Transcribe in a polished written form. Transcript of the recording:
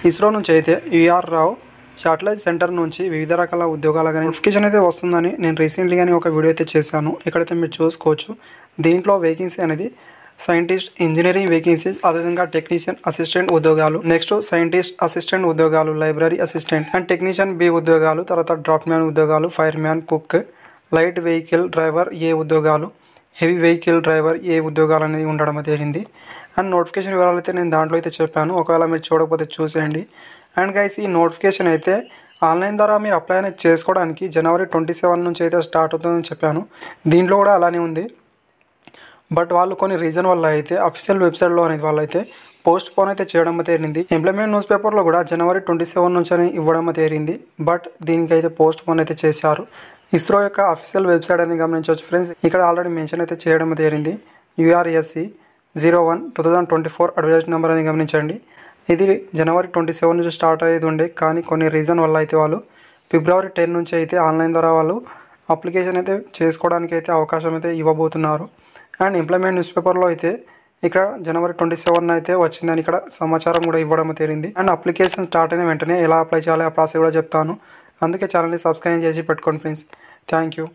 ఇస్రో నుంచి అయితే విఆర్ రావు satellite centre నుంచి వివిధ రకాల ఉద్యోగాల నోటిఫికేషన్ అయితే వస్తుందని నేను రీసెంట్లీగానే ఒక వీడియో అయితే చేశాను. ఇక్కడైతే మీరు చూసుకోవచ్చు. దీంట్లో వేకెన్సీ అనేది సైంటిస్ట్ ఇంజనీరింగ్ వేకెన్సీస్, అదేవిధంగా టెక్నీషియన్ అసిస్టెంట్ ఉద్యోగాలు, నెక్స్ట్ సైంటిస్ట్ అసిస్టెంట్ ఉద్యోగాలు, library assistant and technician B ఉద్యోగాలు, తర్వాత డ్రాఫ్ట్ మ్యాన్ ఉద్యోగాలు, fireman, cook, light vehicle driver A ఉద్యోగాలు, హెవీ వెహికల్ డ్రైవర్ ఏ ఉద్యోగాలు అనేది ఉండడం జరిగింది. అండ్ నోటిఫికేషన్ వివరాలు అయితే నేను దాంట్లో అయితే చెప్పాను. ఒకవేళ మీరు చూడకపోతే చూసేయండి. అండ్ గైస్, ఈ నోటిఫికేషన్ అయితే ఆన్లైన్ ద్వారా మీరు అప్లై అనేది చేసుకోవడానికి జనవరి 27 నుంచి అయితే స్టార్ట్ అవుతుందని చెప్పాను. దీంట్లో కూడా అలానే ఉంది. బట్ వాళ్ళు కొన్ని రీజన్ వల్ల అయితే అఫీషియల్ వెబ్సైట్లో అనేది వాళ్ళు అయితే పోస్ట్ పోన్ అయితే చేయడం జరిగింది. ఎంప్లాయ్మెంట్ న్యూస్ పేపర్లో కూడా జనవరి 27 నుంచి అని ఇవ్వడం జరిగింది. బట్ దీనికైతే పోస్ట్ పోన్ అయితే చేశారు. ఇస్రో యొక్క అఫీషియల్ వెబ్సైట్ అనేది గమనించవచ్చు ఫ్రెండ్స్. ఇక్కడ ఆల్రెడీ మెన్షన్ అయితే చేయడం జరిగింది. URSC 01/2024 అడ్వర్టైజ్ నెంబర్ అని గమనించండి. ఇది జనవరి 27 నుంచి స్టార్ట్ అయ్యేది ఉండే, కానీ కొన్ని రీజన్ వల్ల అయితే వాళ్ళు ఫిబ్రవరి 10 నుంచి అయితే ఆన్లైన్ ద్వారా వాళ్ళు అప్లికేషన్ అయితే చేసుకోవడానికి అయితే అవకాశం అయితే ఇవ్వబోతున్నారు. అండ్ ఎంప్లాయ్మెంట్ న్యూస్ పేపర్లో అయితే ఇక్కడ జనవరి 27 అయితే వచ్చిందని ఇక్కడ సమాచారం కూడా ఇవ్వడం జరిగింది. అండ్ అప్లికేషన్ స్టార్ట్ అయిన వెంటనే ఎలా అప్లై చేయాలి ఆ ప్రాసెస్ కూడా చెప్తాను. అందుకే ఛానల్ని సబ్స్క్రైబ్ చేసి పెట్టుకోండి ఫ్రెండ్స్. Thank you.